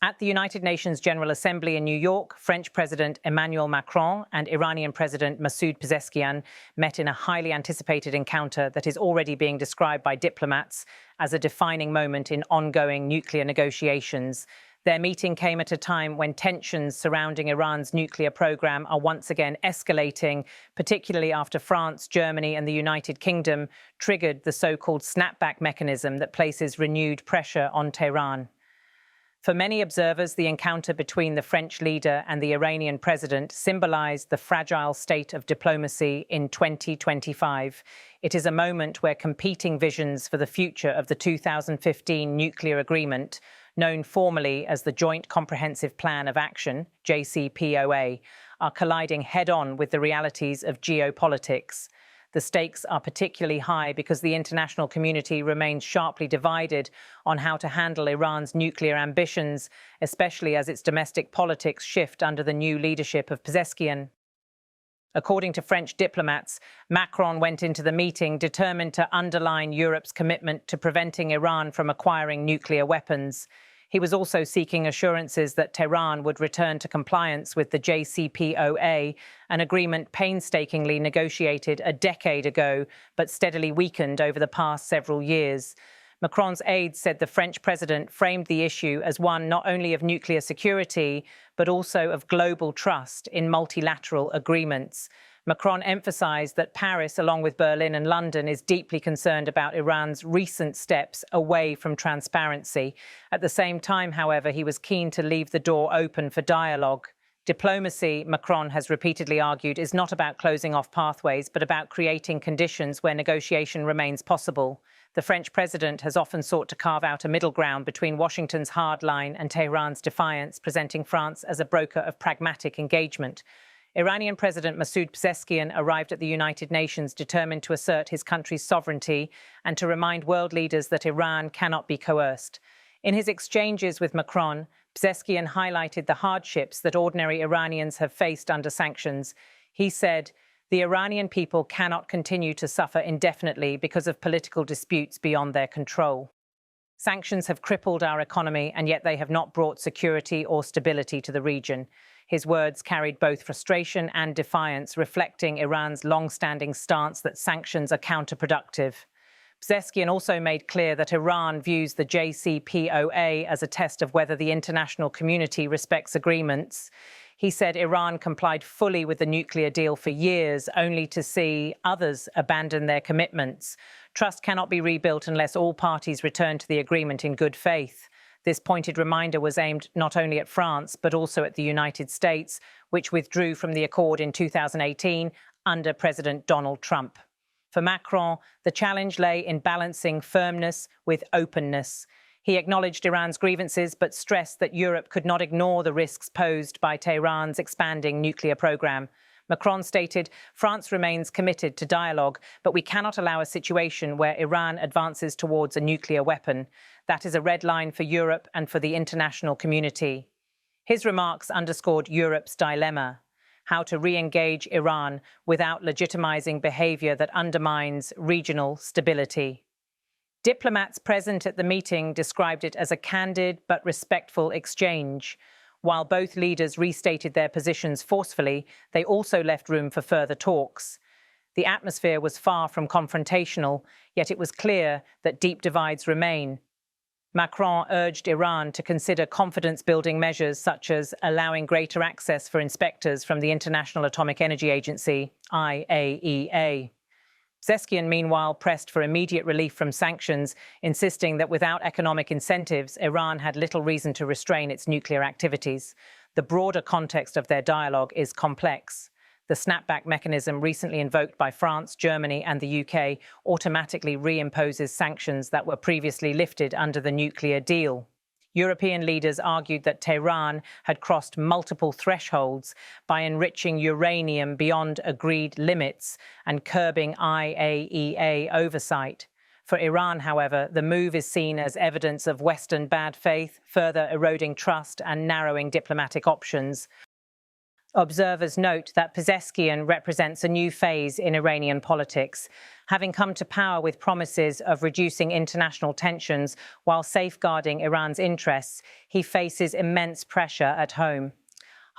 At the United Nations General Assembly in New York, French President Emmanuel Macron and Iranian President Masud Pzeskian met in a highly anticipated encounter that is already being described by diplomats as a defining moment in ongoing nuclear negotiations. Their meeting came at a time when tensions surrounding Iran's nuclear program are once again escalating, particularly after France, Germany and the United Kingdom triggered the so-called snapback mechanism that places renewed pressure on Tehran. For many observers, the encounter between the French leader and the Iranian president symbolized the fragile state of diplomacy in 2025. It is a moment where competing visions for the future of the 2015 nuclear agreement, known formally as the Joint Comprehensive Plan of Action, JCPOA, are colliding head-on with the realities of geopolitics. The stakes are particularly high because the international community remains sharply divided on how to handle Iran's nuclear ambitions, especially as its domestic politics shift under the new leadership of Pzeskian. According to French diplomats, Macron went into the meeting determined to underline Europe's commitment to preventing Iran from acquiring nuclear weapons. He was also seeking assurances that Tehran would return to compliance with the JCPOA, an agreement painstakingly negotiated a decade ago, but steadily weakened over the past several years. Macron's aides said the French president framed the issue as one not only of nuclear security, but also of global trust in multilateral agreements. Macron emphasized that Paris, along with Berlin and London, is deeply concerned about Iran's recent steps away from transparency. At the same time, however, he was keen to leave the door open for dialogue. Diplomacy, Macron has repeatedly argued, is not about closing off pathways, but about creating conditions where negotiation remains possible. The French president has often sought to carve out a middle ground between Washington's hard line and Tehran's defiance, presenting France as a broker of pragmatic engagement. Iranian President Masud Pzeskian arrived at the United Nations determined to assert his country's sovereignty and to remind world leaders that Iran cannot be coerced. In his exchanges with Macron, Pzeskian highlighted the hardships that ordinary Iranians have faced under sanctions. He said, "The Iranian people cannot continue to suffer indefinitely because of political disputes beyond their control. Sanctions have crippled our economy, and yet they have not brought security or stability to the region." His words carried both frustration and defiance, reflecting Iran's long-standing stance that sanctions are counterproductive. Pzeskian also made clear that Iran views the JCPOA as a test of whether the international community respects agreements. He said Iran complied fully with the nuclear deal for years, only to see others abandon their commitments. Trust cannot be rebuilt unless all parties return to the agreement in good faith. This pointed reminder was aimed not only at France, but also at the United States, which withdrew from the accord in 2018 under President Donald Trump. For Macron, the challenge lay in balancing firmness with openness. He acknowledged Iran's grievances, but stressed that Europe could not ignore the risks posed by Tehran's expanding nuclear program. Macron stated, "France remains committed to dialogue, but we cannot allow a situation where Iran advances towards a nuclear weapon. That is a red line for Europe and for the international community." His remarks underscored Europe's dilemma: how to re-engage Iran without legitimizing behavior that undermines regional stability. Diplomats present at the meeting described it as a candid but respectful exchange. While both leaders restated their positions forcefully, they also left room for further talks. The atmosphere was far from confrontational, yet it was clear that deep divides remain. Macron urged Iran to consider confidence-building measures such as allowing greater access for inspectors from the International Atomic Energy Agency, IAEA. Pzeskian, meanwhile, pressed for immediate relief from sanctions, insisting that without economic incentives, Iran had little reason to restrain its nuclear activities. The broader context of their dialogue is complex. The snapback mechanism recently invoked by France, Germany and the UK automatically reimposes sanctions that were previously lifted under the nuclear deal. European leaders argued that Tehran had crossed multiple thresholds by enriching uranium beyond agreed limits and curbing IAEA oversight. For Iran, however, the move is seen as evidence of Western bad faith, further eroding trust and narrowing diplomatic options. Observers note that Pzeskian represents a new phase in Iranian politics. Having come to power with promises of reducing international tensions while safeguarding Iran's interests, he faces immense pressure at home.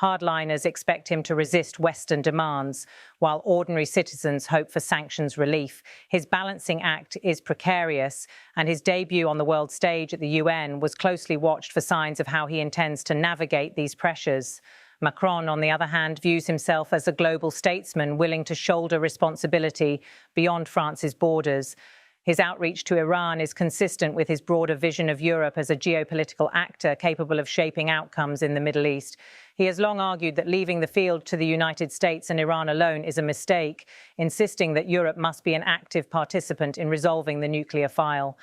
Hardliners expect him to resist Western demands, while ordinary citizens hope for sanctions relief. His balancing act is precarious, and his debut on the world stage at the UN was closely watched for signs of how he intends to navigate these pressures. Macron, on the other hand, views himself as a global statesman willing to shoulder responsibility beyond France's borders. His outreach to Iran is consistent with his broader vision of Europe as a geopolitical actor capable of shaping outcomes in the Middle East. He has long argued that leaving the field to the United States and Iran alone is a mistake, insisting that Europe must be an active participant in resolving the nuclear file.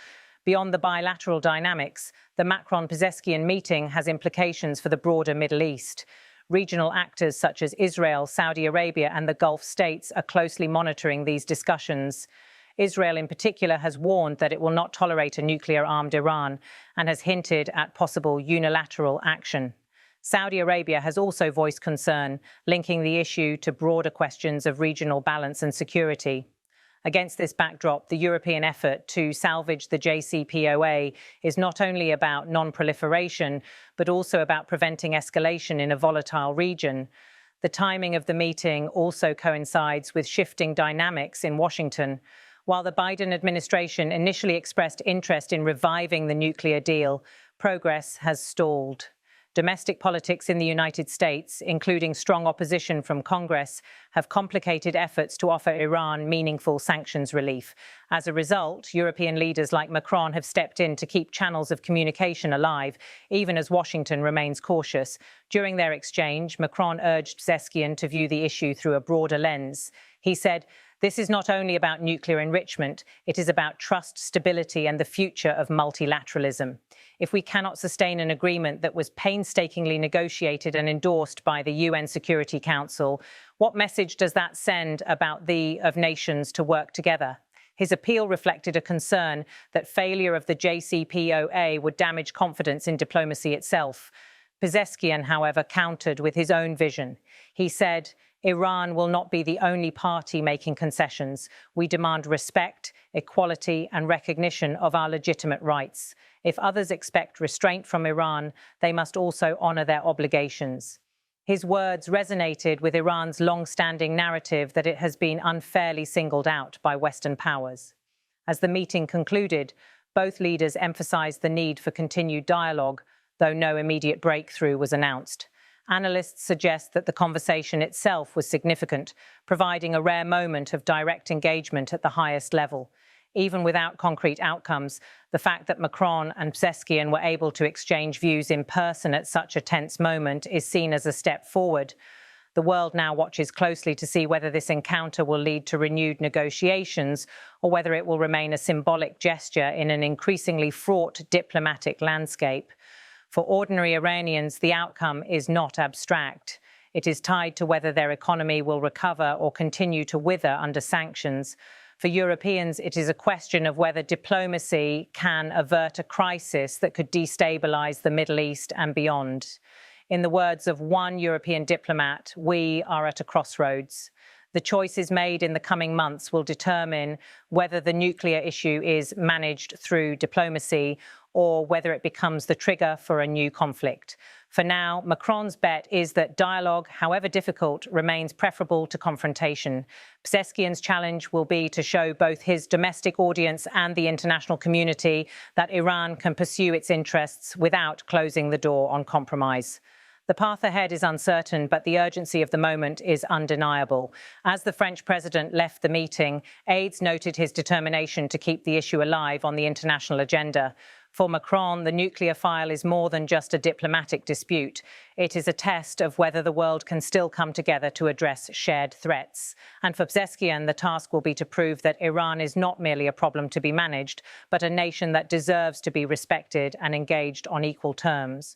Beyond the bilateral dynamics, the Macron-Pzeskian meeting has implications for the broader Middle East. Regional actors such as Israel, Saudi Arabia, and the Gulf states are closely monitoring these discussions. Israel in particular has warned that it will not tolerate a nuclear-armed Iran and has hinted at possible unilateral action. Saudi Arabia has also voiced concern, linking the issue to broader questions of regional balance and security. Against this backdrop, the European effort to salvage the JCPOA is not only about non-proliferation, but also about preventing escalation in a volatile region. The timing of the meeting also coincides with shifting dynamics in Washington. While the Biden administration initially expressed interest in reviving the nuclear deal, progress has stalled. Domestic politics in the United States, including strong opposition from Congress, have complicated efforts to offer Iran meaningful sanctions relief. As a result, European leaders like Macron have stepped in to keep channels of communication alive, even as Washington remains cautious. During their exchange, Macron urged Pzeskian to view the issue through a broader lens. He said, "This is not only about nuclear enrichment, it is about trust, stability, and the future of multilateralism. If we cannot sustain an agreement that was painstakingly negotiated and endorsed by the UN Security Council, what message does that send about of nations to work together?" His appeal reflected a concern that failure of the JCPOA would damage confidence in diplomacy itself. Pzeskian, however, countered with his own vision. He said, "Iran will not be the only party making concessions. We demand respect, equality, and recognition of our legitimate rights. If others expect restraint from Iran, they must also honor their obligations." His words resonated with Iran's long-standing narrative that it has been unfairly singled out by Western powers. As the meeting concluded, both leaders emphasized the need for continued dialogue, though no immediate breakthrough was announced. Analysts suggest that the conversation itself was significant, providing a rare moment of direct engagement at the highest level. Even without concrete outcomes, the fact that Macron and Pzeskian were able to exchange views in person at such a tense moment is seen as a step forward. The world now watches closely to see whether this encounter will lead to renewed negotiations or whether it will remain a symbolic gesture in an increasingly fraught diplomatic landscape. For ordinary Iranians, the outcome is not abstract. It is tied to whether their economy will recover or continue to wither under sanctions. For Europeans, it is a question of whether diplomacy can avert a crisis that could destabilize the Middle East and beyond. In the words of one European diplomat, we are at a crossroads. The choices made in the coming months will determine whether the nuclear issue is managed through diplomacy or whether it becomes the trigger for a new conflict. For now, Macron's bet is that dialogue, however difficult, remains preferable to confrontation. Pzeskian's challenge will be to show both his domestic audience and the international community that Iran can pursue its interests without closing the door on compromise. The path ahead is uncertain, but the urgency of the moment is undeniable. As the French president left the meeting, aides noted his determination to keep the issue alive on the international agenda. For Macron, the nuclear file is more than just a diplomatic dispute. It is a test of whether the world can still come together to address shared threats. And for Pzeskian, the task will be to prove that Iran is not merely a problem to be managed, but a nation that deserves to be respected and engaged on equal terms.